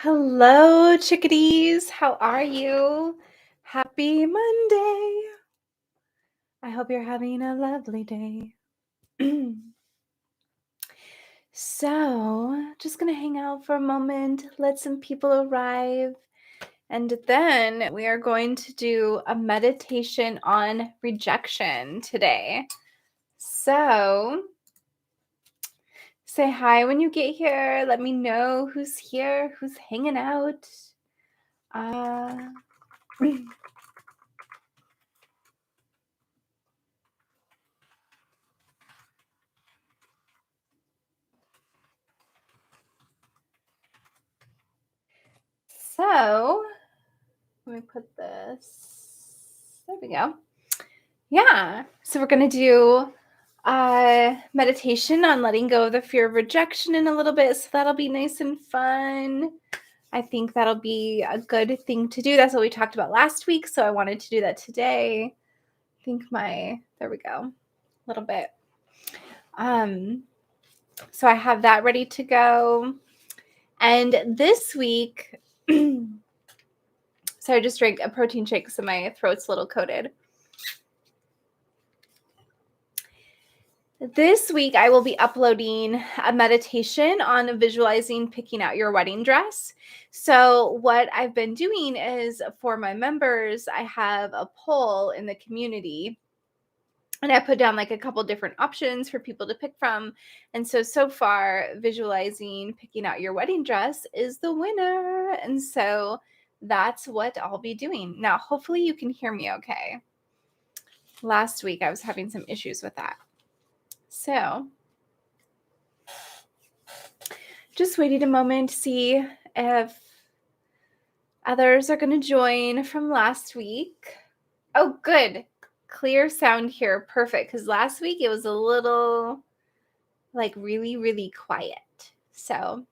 Hello, chickadees. How are you? Happy Monday. I hope you're having a lovely day. So, just going to hang out for a moment, let some people arrive, and then we are going to do a meditation on rejection today. So, say hi when you get here. Let me know who's here, who's hanging out. So, let me put this. There we go. Yeah. So we're going to do meditation on letting go of the fear of rejection in a little bit. So that'll be nice and fun. I think that'll be a good thing to do. That's what we talked about last week. So I wanted to do that today. I think there we go. A little bit. So I have that ready to go. And this week, so I just drank a protein shake, so my throat's a little coated. This week, I will be uploading a meditation on visualizing picking out your wedding dress. So what I've been doing is for my members, I have a poll in the community and I put down like a couple different options for people to pick from. And so far, visualizing picking out your wedding dress is the winner. And so that's what I'll be doing. Now, hopefully you can hear me okay. Last week, I was having some issues with that. So just waiting a moment to see if others are going to join from last week. Oh, good. Clear sound here. Perfect. Because last week it was a little like really, really quiet. So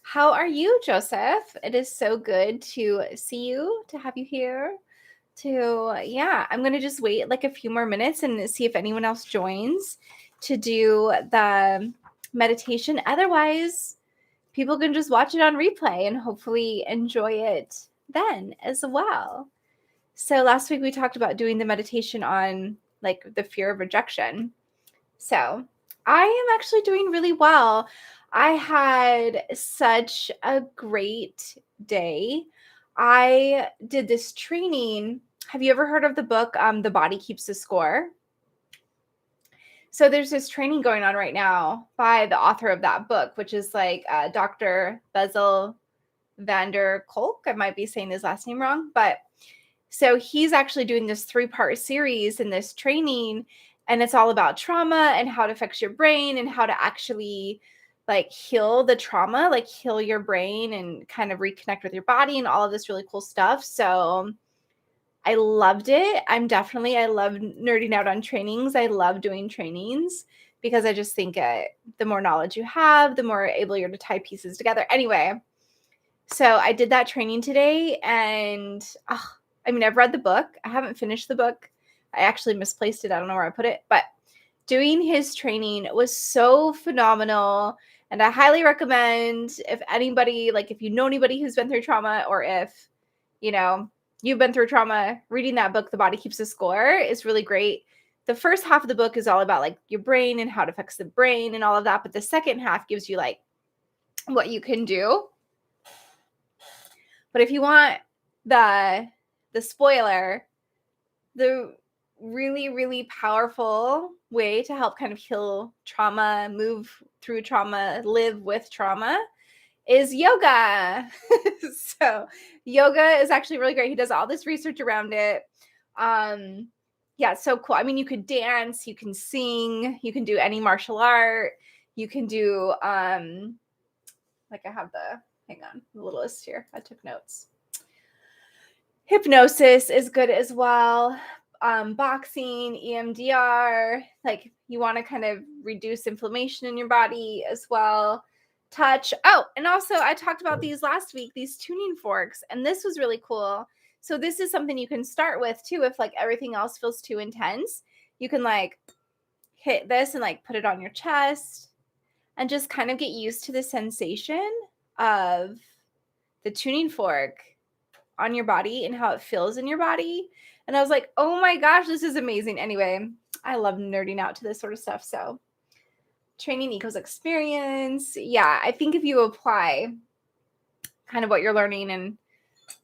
how are you, Joseph? It is so good to see you, to have you here. I'm going to just wait like a few more minutes and see if anyone else joins to do the meditation. Otherwise, people can just watch it on replay and hopefully enjoy it then as well. So last week we talked about doing the meditation on like the fear of rejection. So I am actually doing really well. I had such a great day. I did this training. Have you ever heard of the book, The Body Keeps the Score? So there's this training going on right now by the author of that book, which is like Dr. Bezel van der Kolk. I might be saying his last name wrong, but so he's actually doing this 3-part series in this training, and it's all about trauma and how it affects your brain and how to actually like heal the trauma, like heal your brain and kind of reconnect with your body and all of this really cool stuff. So I loved it. I love nerding out on trainings. I love doing trainings because I just think the more knowledge you have, the more able you're to tie pieces together. Anyway, so I did that training today and I've read the book. I haven't finished the book. I actually misplaced it. I don't know where I put it, but doing his training was so phenomenal. And I highly recommend if anybody, like if you know anybody who's been through trauma or if, you've been through trauma, reading that book, The Body Keeps the Score, is really great. The first half of the book is all about like your brain and how it affects the brain and all of that. But the second half gives you like what you can do. But if you want the spoiler, the really, really powerful way to help kind of heal trauma, move through trauma, live with trauma is yoga. So yoga is actually really great. He does all this research around it. It's so cool. You could dance, you can sing, you can do any martial art, you can do hang on, the little list here. I took notes. Hypnosis is good as well. Boxing, EMDR, like you want to kind of reduce inflammation in your body as well. Touch. Oh, and also I talked about these last week, these tuning forks, and this was really cool. So this is something you can start with too. If like everything else feels too intense, you can like hit this and like put it on your chest and just kind of get used to the sensation of the tuning fork on your body and how it feels in your body. And I was like, oh my gosh, this is amazing. Anyway, I love nerding out to this sort of stuff. So training equals experience. Yeah, I think if you apply kind of what you're learning and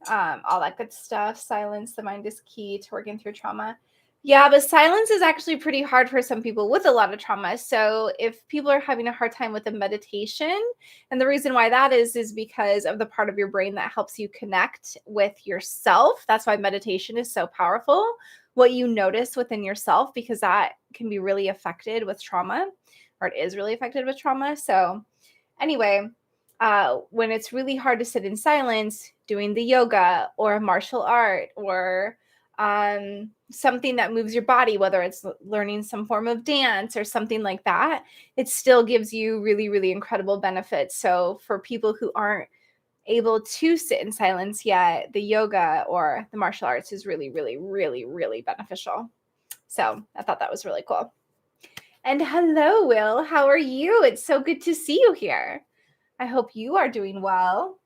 all that good stuff, silence, the mind is key to working through trauma. Yeah, but silence is actually pretty hard for some people with a lot of trauma. So if people are having a hard time with the meditation, and the reason why that is because of the part of your brain that helps you connect with yourself. That's why meditation is so powerful. What you notice within yourself, because that can be really affected with trauma, or it is really affected with trauma. So anyway, when it's really hard to sit in silence, doing the yoga or a martial art or something that moves your body, whether it's learning some form of dance or something like that, it still gives you really, really incredible benefits. So for people who aren't able to sit in silence yet, the yoga or the martial arts is really, really, really, really beneficial. So I thought that was really cool. And hello, Will. How are you? It's so good to see you here. I hope you are doing well.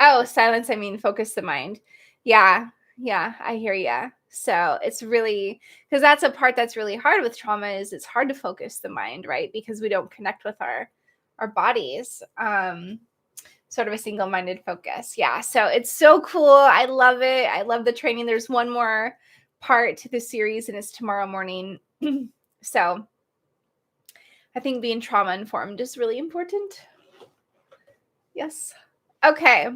Oh, silence, I mean, focus the mind. Yeah, I hear you. So it's really, because that's a part that's really hard with trauma, is it's hard to focus the mind, right? Because we don't connect with our bodies. Sort of a single-minded focus. Yeah, so it's so cool. I love it. I love the training. There's one more part to the series, and it's tomorrow morning. So I think being trauma informed is really important. Yes. Okay.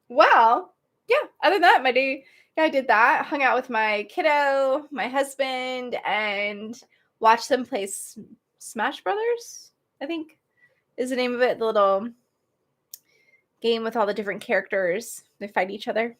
Well, yeah, other than that, my day, yeah, I did that. Hung out with my kiddo, my husband, and watched them play Smash Brothers, I think is the name of it. The little game with all the different characters. They fight each other.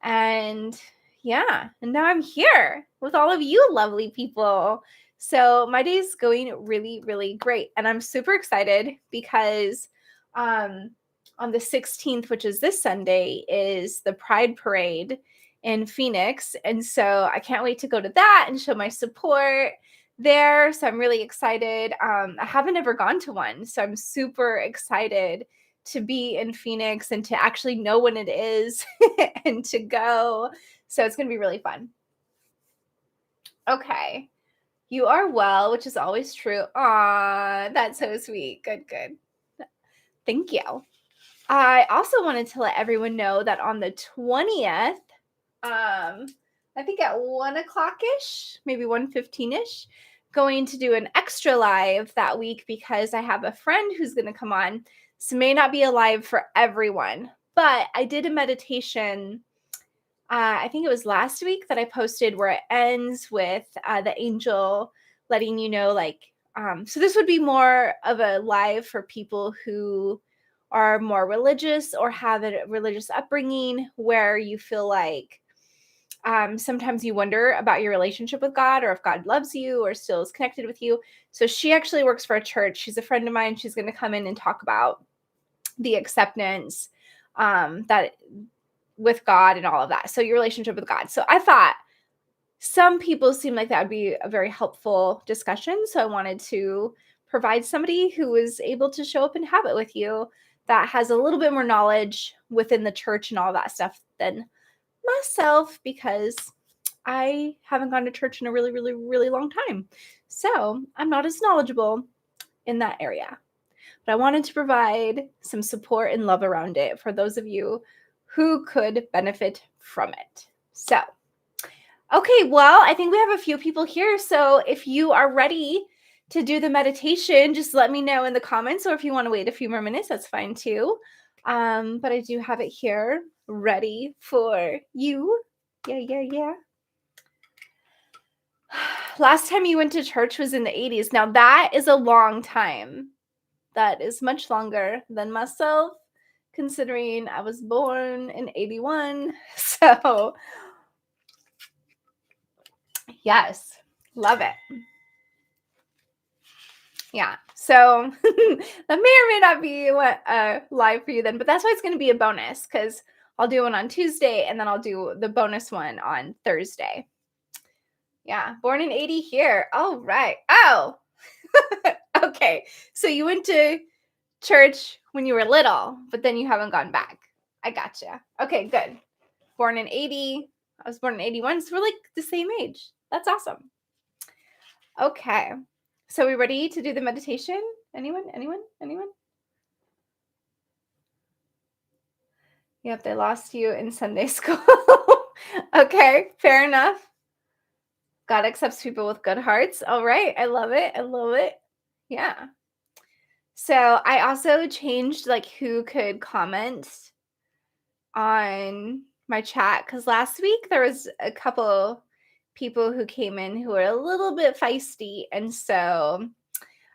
And yeah, and now I'm here with all of you lovely people. So my day's going really, really great. And I'm super excited because on the 16th, which is this Sunday, is the Pride Parade in Phoenix. And so I can't wait to go to that and show my support there. So I'm really excited. I haven't ever gone to one. So I'm super excited to be in Phoenix and to actually know when it is and to go. So it's going to be really fun. Okay. You are well, which is always true. Aw, that's so sweet. Good. Thank you. I also wanted to let everyone know that on the 20th, I think at 1 o'clock-ish, maybe 1:15-ish, going to do an extra live that week because I have a friend who's going to come on. So may not be a live for everyone, but I did a meditation. I think it was last week that I posted where it ends with the angel letting you know, like, so this would be more of a live for people who are more religious or have a religious upbringing where you feel like sometimes you wonder about your relationship with God or if God loves you or still is connected with you. So she actually works for a church. She's a friend of mine. She's going to come in and talk about the acceptance that with God and all of that. So your relationship with God. So I thought some people seem like that would be a very helpful discussion. So I wanted to provide somebody who is able to show up and have it with you that has a little bit more knowledge within the church and all that stuff than myself, because I haven't gone to church in a really, really, really long time. So I'm not as knowledgeable in that area. But I wanted to provide some support and love around it for those of you who could benefit from it. So, okay, well, I think we have a few people here. So if you are ready to do the meditation, just let me know in the comments, or if you want to wait a few more minutes, that's fine too. But I do have it here ready for you. Yeah. Last time you went to church was in the 80s. Now that is a long time. That is much longer than myself, considering I was born in 81. So yes, love it. Yeah. So that may or may not be live for you then, but that's why it's going to be a bonus, because I'll do one on Tuesday and then I'll do the bonus one on Thursday. Yeah. Born in 80 here. All right. Oh, okay. So you went to church when you were little, but then you haven't gone back. I gotcha. Okay, good. Born in 80. I was born in 81, so we're like the same age. That's awesome. Okay. So we ready to do the meditation? Anyone? Yep, they lost you in Sunday school. Okay, fair enough. God accepts people with good hearts. All right. I love it. Yeah. So I also changed like who could comment on my chat, because last week there was a couple people who came in who were a little bit feisty, and so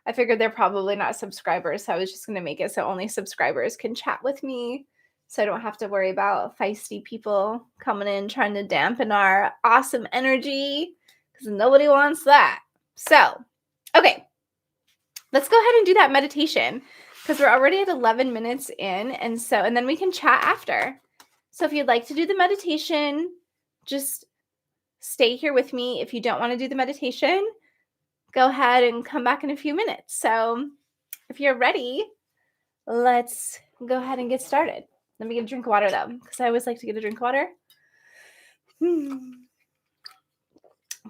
I figured they're probably not subscribers, so I was just going to make it so only subscribers can chat with me, so I don't have to worry about feisty people coming in trying to dampen our awesome energy, because nobody wants that. So, okay, let's go ahead and do that meditation, because we're already at 11 minutes in, and then we can chat after. So if you'd like to do the meditation, just stay here with me. If you don't want to do the meditation, go ahead and come back in a few minutes. So if you're ready, let's go ahead and get started. Let me get a drink of water though, because I always like to get a drink of water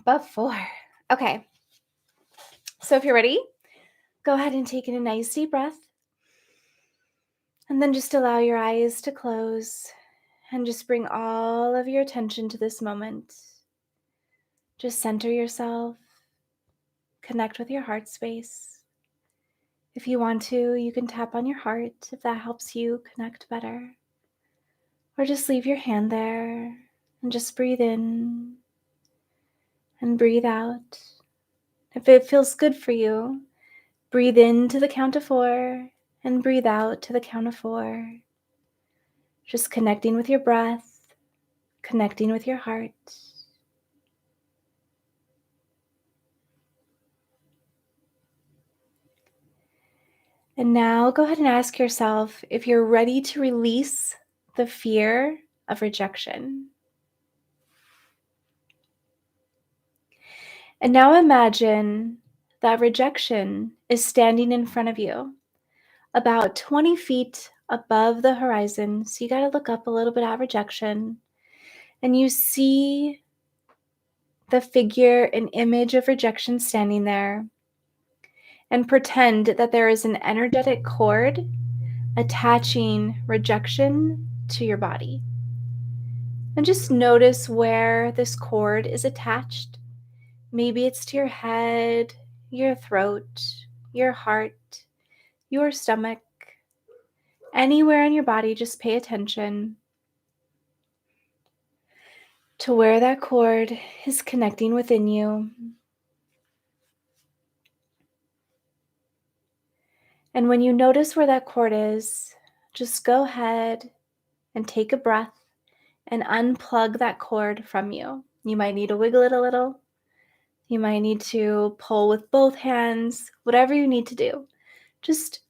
before. Okay. So if you're ready, go ahead and take in a nice deep breath. And then just allow your eyes to close and just bring all of your attention to this moment. Just center yourself. Connect with your heart space. If you want to, you can tap on your heart if that helps you connect better. Or just leave your hand there and just breathe in and breathe out. If it feels good for you, breathe in to the count of 4 and breathe out to the count of 4. Just connecting with your breath, connecting with your heart. And now go ahead and ask yourself if you're ready to release the fear of rejection. And now imagine that rejection is standing in front of you, about 20 feet above the horizon. So you got to look up a little bit at rejection, and you see the figure, an image of rejection standing there, and pretend that there is an energetic cord attaching rejection to your body. And just notice where this cord is attached. Maybe it's to your head, your throat, your heart, your stomach, anywhere in your body. Just pay attention to where that cord is connecting within you. And when you notice where that cord is, just go ahead and take a breath and unplug that cord from you. You might need to wiggle it a little. You might need to pull with both hands, whatever you need to do. Just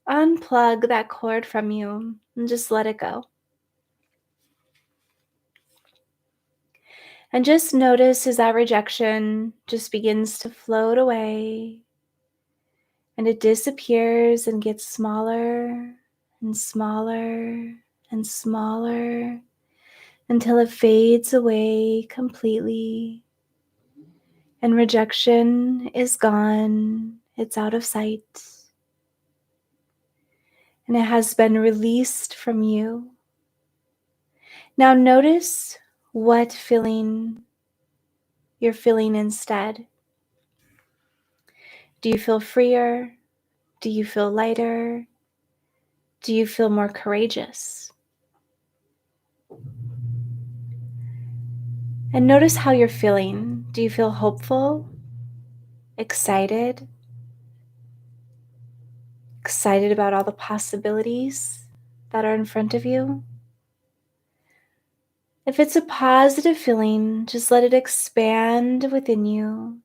unplug that cord from you and just let it go. And just notice as that rejection just begins to float away, and it disappears and gets smaller and smaller and smaller until it fades away completely. And rejection is gone. It's out of sight. And it has been released from you. Now notice what feeling you're feeling instead. Do you feel freer? Do you feel lighter? Do you feel more courageous? And notice how you're feeling. Do you feel hopeful? Excited? Excited about all the possibilities that are in front of you? If it's a positive feeling, just let it expand within you.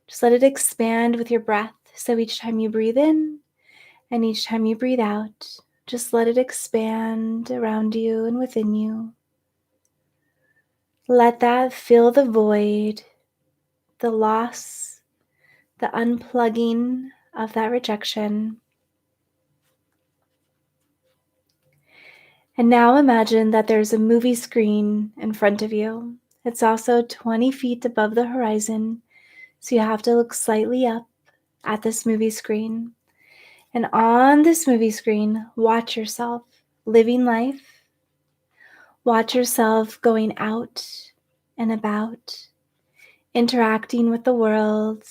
Just let it expand with your breath. So each time you breathe in and each time you breathe out, just let it expand around you and within you. Let that fill the void, the loss, the unplugging of that rejection. And now imagine that there's a movie screen in front of you. It's also 20 feet above the horizon, so you have to look slightly up at this movie screen. And on this movie screen, watch yourself living life. Watch yourself going out and about, interacting with the world,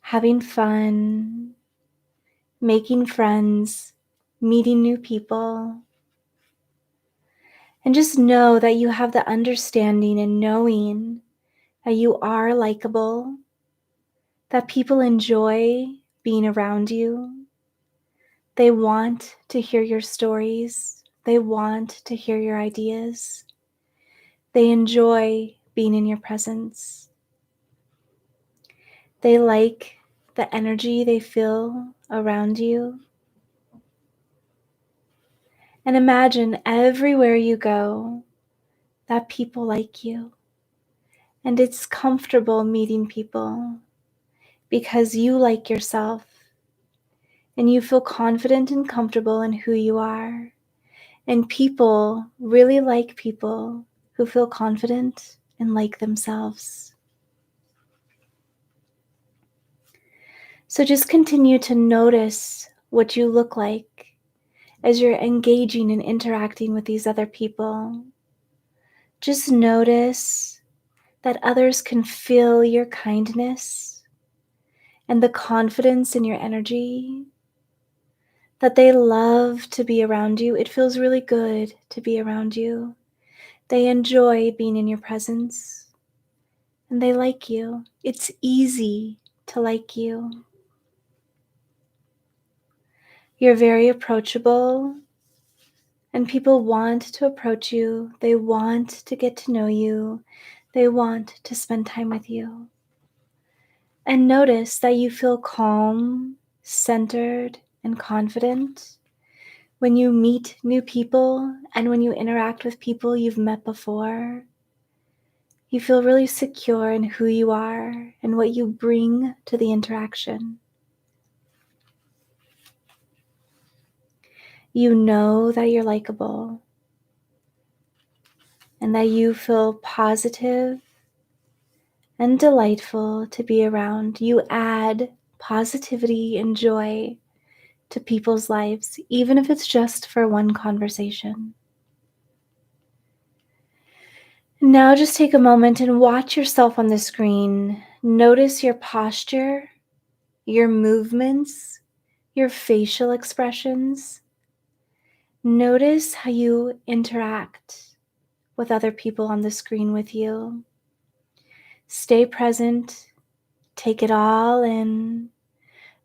having fun, making friends, meeting new people. And just know that you have the understanding and knowing that you are likable, that people enjoy being around you. They want to hear your stories. They want to hear your ideas. They enjoy being in your presence. They like the energy they feel around you. And imagine everywhere you go that people like you. And it's comfortable meeting people because you like yourself and you feel confident and comfortable in who you are. And people really like people who feel confident and like themselves. So just continue to notice what you look like as you're engaging and interacting with these other people. Just notice that others can feel your kindness and the confidence in your energy, that they love to be around you. It feels really good to be around you. They enjoy being in your presence and they like you. It's easy to like you. You're very approachable and people want to approach you. They want to get to know you. They want to spend time with you. And notice that you feel calm, centered, and confident when you meet new people and when you interact with people you've met before. You feel really secure in who you are and what you bring to the interaction. You know that you're likable and that you feel positive and delightful to be around. You add positivity and joy to people's lives, even if it's just for one conversation. Now just take a moment and watch yourself on the screen. Notice your posture, your movements, your facial expressions. Notice how you interact with other people on the screen with you. Stay present. Take it all in.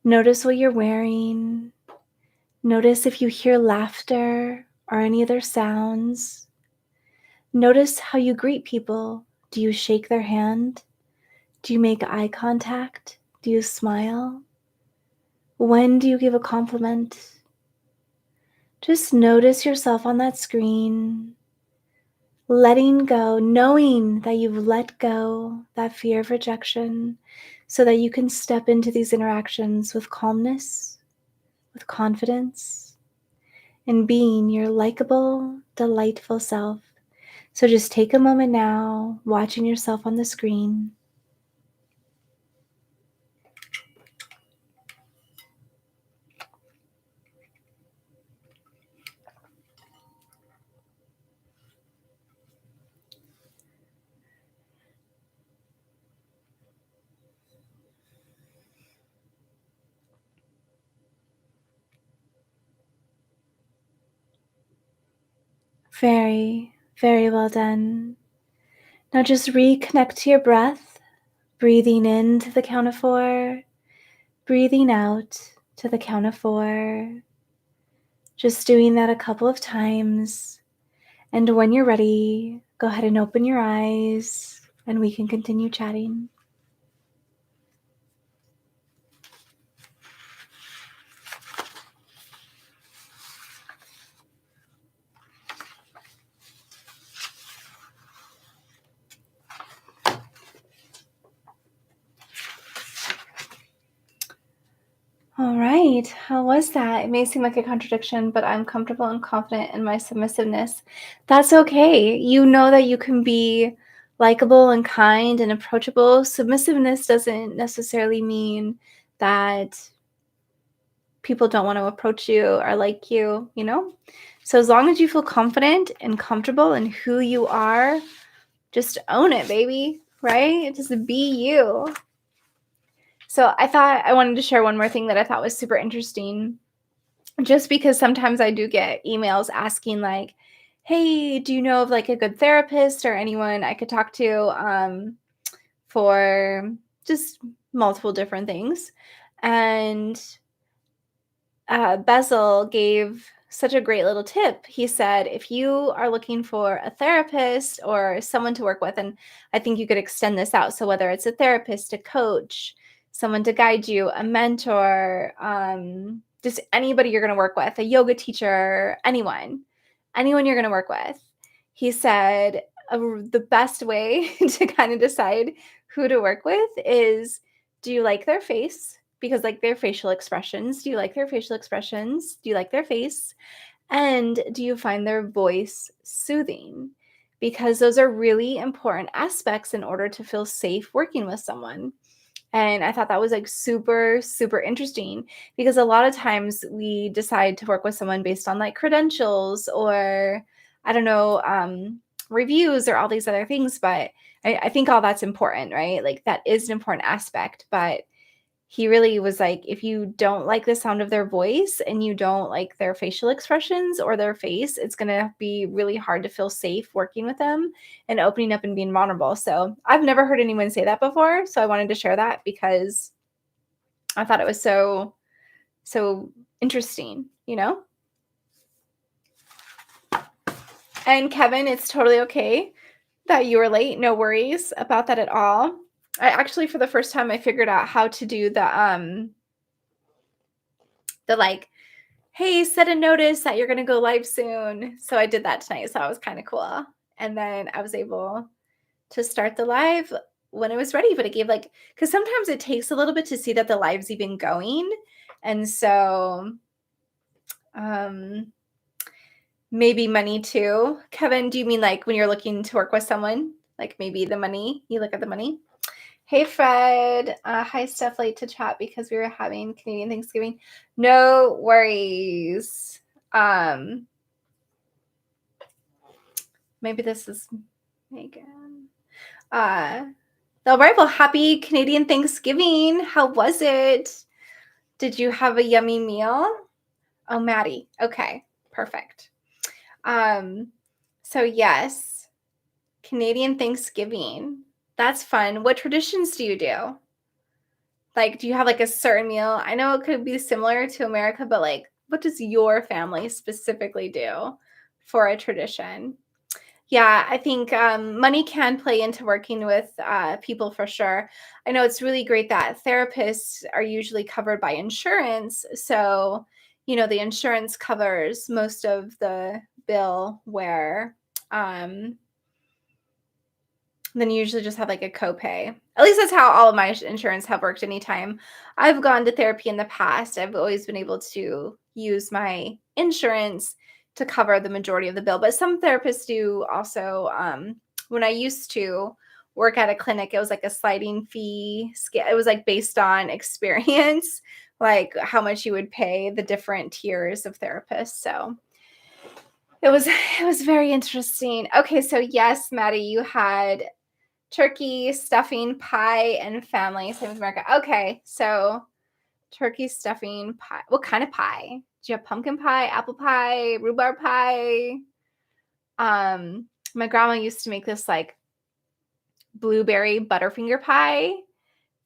Notice what you're wearing. Notice if you hear laughter or any other sounds. Notice how you greet people. Do you shake their hand? Do you make eye contact? Do you smile? When do you give a compliment? Just notice yourself on that screen, letting go, knowing that you've let go that fear of rejection so that you can step into these interactions with calmness, with confidence, and being your likable, delightful self. So just take a moment now, watching yourself on the screen. Very, very well done. Now just reconnect to your breath, breathing in to the count of 4, breathing out to the count of 4. Just doing that a couple of times. And when you're ready, go ahead and open your eyes and we can continue chatting. All right. How was that? It may seem like a contradiction, but I'm comfortable and confident in my submissiveness. That's okay. You know that you can be likable and kind and approachable. Submissiveness doesn't necessarily mean that people don't want to approach you or like you, you know? So as long as you feel confident and comfortable in who you are, just own it, baby, right? Just be you. So I thought I wanted to share one more thing that I thought was super interesting, just because sometimes I do get emails asking like, hey, do you know of like a good therapist or anyone I could talk to for just multiple different things? And Bezel gave such a great little tip. He said, if you are looking for a therapist or someone to work with, and I think you could extend this out. So whether it's a therapist, a coach, someone to guide you, a mentor, just anybody you're going to work with, a yoga teacher, anyone you're going to work with. He said the best way to kind of decide who to work with is, do you like their face? Because like their facial expressions, do you like their facial expressions? Do you like their face? And do you find their voice soothing? Because those are really important aspects in order to feel safe working with someone. And I thought that was like super, super interesting, because a lot of times we decide to work with someone based on like credentials or, I don't know, reviews or all these other things. But I think all that's important, right? Like that is an important aspect. But he really was like, if you don't like the sound of their voice and you don't like their facial expressions or their face, it's going to be really hard to feel safe working with them and opening up and being vulnerable. So I've never heard anyone say that before. So I wanted to share that because I thought it was so, so interesting, you know? And Kevin, it's totally okay that you were late. No worries about that at all. I actually, for the first time, I figured out how to do the like, hey, set a notice that you're going to go live soon. So I did that tonight. So that was kind of cool. And then I was able to start the live when it was ready. But it gave like, because sometimes it takes a little bit to see that the live's even going. And so maybe money too. Kevin, do you mean like when you're looking to work with someone? Like maybe the money, you look at the money? Hey, Fred. Hi, Steph. Late to chat because we were having Canadian Thanksgiving. No worries. Maybe this is Megan. All right. Well, happy Canadian Thanksgiving. How was it? Did you have a yummy meal? Oh, Maddie. Okay. Perfect. So yes, Canadian Thanksgiving. That's fun. What traditions do you do? Like, do you have like a certain meal? I know it could be similar to America, but like, what does your family specifically do for a tradition? Yeah, I think money can play into working with people for sure. I know it's really great that therapists are usually covered by insurance. So, you know, the insurance covers most of the bill where um, then you usually just have like a copay. At least that's how all of my insurance have worked. Anytime I've gone to therapy in the past, I've always been able to use my insurance to cover the majority of the bill. But some therapists do also. When I used to work at a clinic, it was like a sliding fee scale. It was like based on experience, like how much you would pay the different tiers of therapists. So it was very interesting. Okay, so yes, Maddie, you had turkey, stuffing, pie, and family. Same as America. Okay, so turkey, stuffing, pie. What kind of pie? Do you have pumpkin pie, apple pie, rhubarb pie? My grandma used to make this like blueberry butterfinger pie,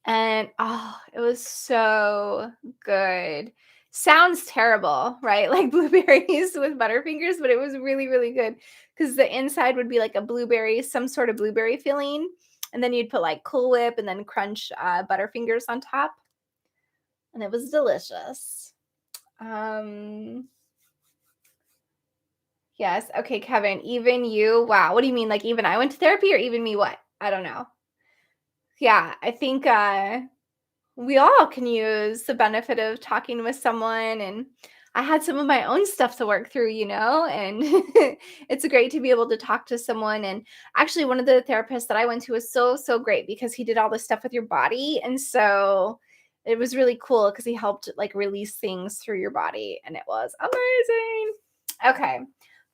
and oh, it was so good. Sounds terrible, right? Like blueberries with butterfingers, but it was really, really good because the inside would be like a blueberry, some sort of blueberry filling. And then you'd put like Cool Whip and then crunch butterfingers on top. And it was delicious. Yes. Okay, Kevin, even you. Wow. What do you mean? Like even I went to therapy or even me what? I don't know. Yeah, I think we all can use the benefit of talking with someone, and I had some of my own stuff to work through, and it's great to be able to talk to someone. And actually, one of the therapists that I went to was so great because he did all this stuff with your body, and so it was really cool because he helped like release things through your body, and it was amazing. Okay.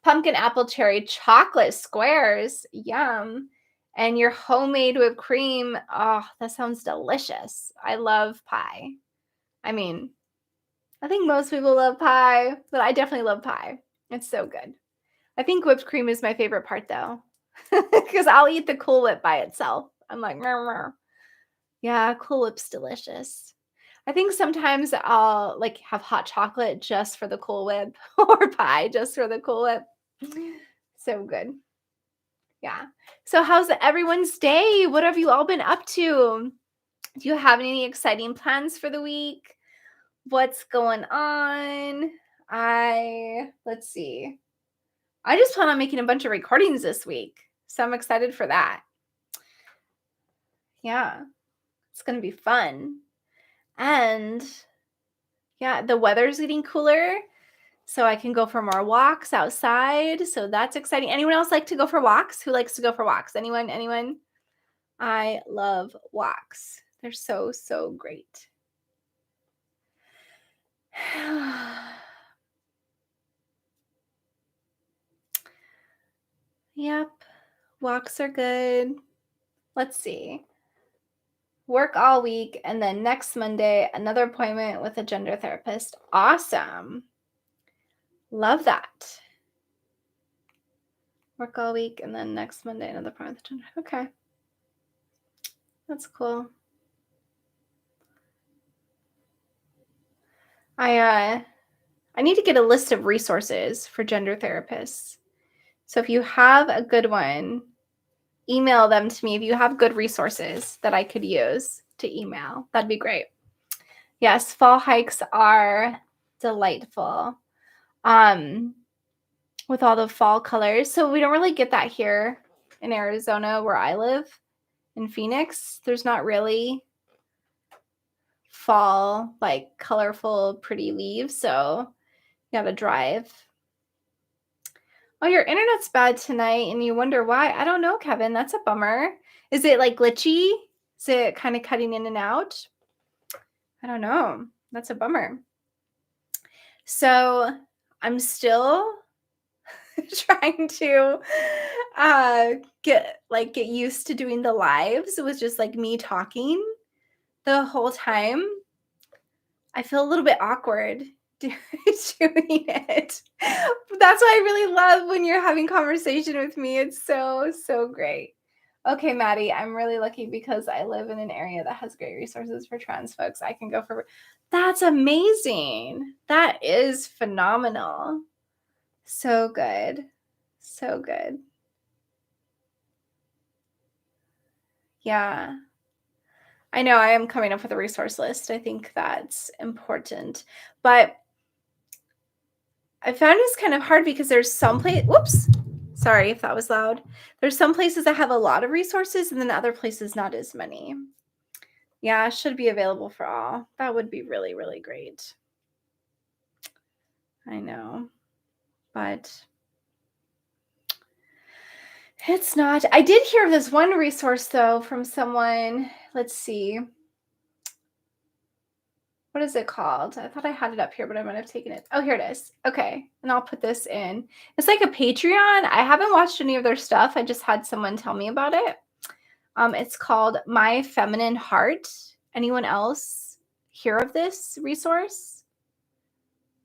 Pumpkin apple cherry chocolate squares. Yum. And your homemade whipped cream. Oh, that sounds delicious. I love pie. I mean, I think most people love pie, but I definitely love pie. It's so good. I think whipped cream is my favorite part though, because I'll eat the Cool Whip by itself. I'm like, yeah, Cool Whip's delicious. I think sometimes I'll like have hot chocolate just for the Cool Whip or pie just for the Cool Whip. So good. Yeah. So how's everyone's day? What have you all been up to? Do you have any exciting plans for the week? What's going on? Let's see. I just plan on making a bunch of recordings this week. So I'm excited for that. Yeah. It's going to be fun. And yeah, the weather's getting cooler, so I can go for more walks outside. So that's exciting. Anyone else like to go for walks? Who likes to go for walks? Anyone? Anyone? I love walks. They're so great. Yep. Walks are good. Let's see. Work all week, and then next Monday, another appointment with a gender therapist. Awesome. Love that. Work all week, and then next Monday, another appointment with a gender. Okay. That's cool. I need to get a list of resources for gender therapists. So if you have a good one, email them to me. If you have good resources that I could use to email, that'd be great. Yes, fall hikes are delightful. With all the fall colors. So we don't really get that here in Arizona where I live in Phoenix. There's not really fall, like colorful, pretty leaves. So you gotta drive. Oh, your internet's bad tonight and you wonder why. I don't know, Kevin. That's a bummer. Is it like glitchy? Is it kind of cutting in and out? I don't know. That's a bummer. So I'm still trying to get used to doing the lives. It was just like me talking the whole time. I feel a little bit awkward doing it. That's why I really love when you're having conversation with me. It's so great. Okay, Maddie, I'm really lucky because I live in an area that has great resources for trans folks. I can go for. That's amazing. That is phenomenal. So good. So good. Yeah. I know I am coming up with a resource list. I think that's important. But I found it's kind of hard because there's some whoops. Sorry if that was loud. There's some places that have a lot of resources and then other places not as many. Yeah, should be available for all. That would be really, really great. I know. But it's not. I did hear of this one resource though from someone. Let's see. What is it called? I thought I had it up here, but I might have taken it. Oh, here it is. Okay. And I'll put this in. It's like a Patreon. I haven't watched any of their stuff. I just had someone tell me about it. It's called My Feminine Heart. Anyone else hear of this resource?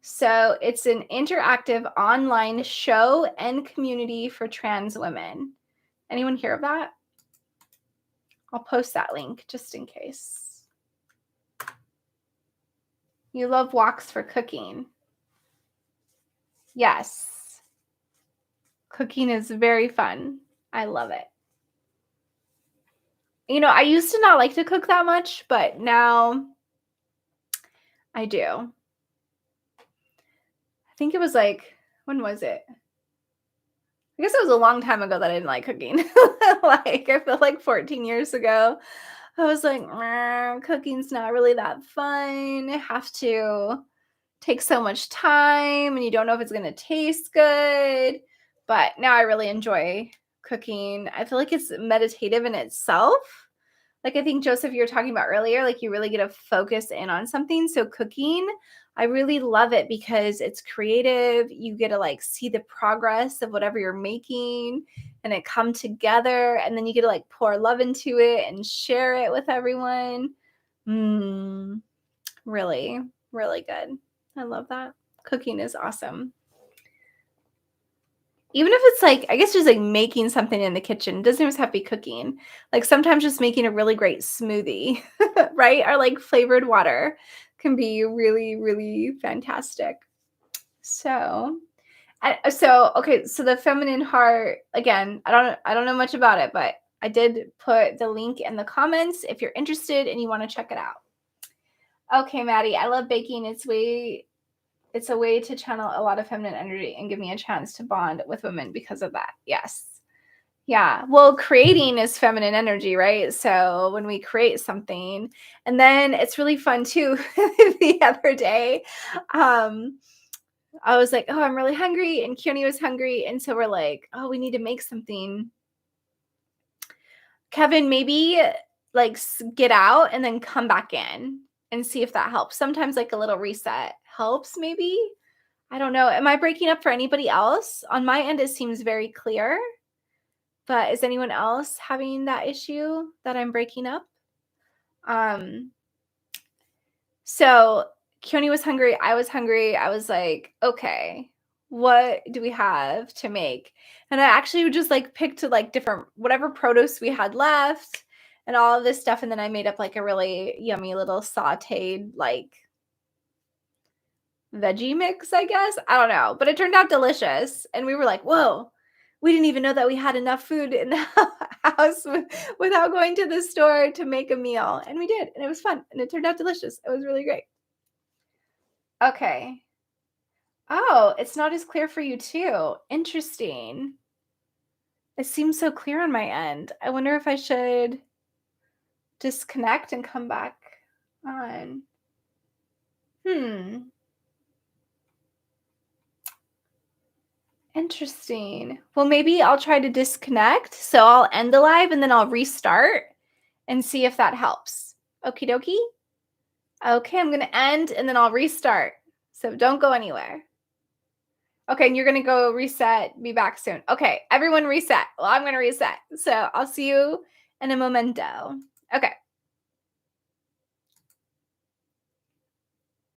So it's an interactive online show and community for trans women. Anyone hear of that? I'll post that link just in case. You love walks for cooking. Yes. Cooking is very fun. I love it. You know, I used to not like to cook that much, but now I do. I think it was like, when was it? I guess it was a long time ago that I didn't like cooking. Like, I feel like 14 years ago. I was like, cooking's not really that fun. I have to take so much time and you don't know if it's going to taste good. But now I really enjoy cooking. I feel like it's meditative in itself. Like I think Joseph, you were talking about earlier, like you really get to focus in on something. So cooking, I really love it because it's creative. You get to like see the progress of whatever you're making and it come together. And then you get to like pour love into it and share it with everyone. Really, really good. I love that. Cooking is awesome. Even if it's like, I guess just like making something in the kitchen, it doesn't even have to be cooking. Like sometimes just making a really great smoothie, right? Or like flavored water can be really, really fantastic. So, okay. So the feminine heart, again, I don't know much about it, but I did put the link in the comments if you're interested and you want to check it out. Okay, Maddie, I love baking. It's a way to channel a lot of feminine energy and give me a chance to bond with women because of that. Yes. Yeah. Well, creating is feminine energy, right? So when we create something, and then it's really fun too. The other day, I was like, oh, I'm really hungry. And Keone was hungry. And so we're like, oh, we need to make something. Kevin, maybe like get out and then come back in and see if that helps. Sometimes like a little reset helps, maybe. I don't know. Am I breaking up for anybody else? On my end, it seems very clear. But is anyone else having that issue that I'm breaking up? So Keone was hungry. I was hungry. I was like, okay, what do we have to make? And I actually just like picked like different, whatever produce we had left and all of this stuff. And then I made up like a really yummy little sauteed like veggie mix, I guess. I don't know, but it turned out delicious. And we were like, whoa, we didn't even know that we had enough food in the house without going to the store to make a meal. And we did. And it was fun. And it turned out delicious. It was really great. Okay. Oh, it's not as clear for you too. Interesting. It seems so clear on my end. I wonder if I should disconnect and come back on. Interesting. Well, maybe I'll try to disconnect. So I'll end the live and then I'll restart and see if that helps. Okie dokie. Okay, I'm going to end and then I'll restart. So don't go anywhere. Okay, and you're going to go reset, be back soon. Okay, everyone reset. Well, I'm going to reset. So I'll see you in a momento. Okay.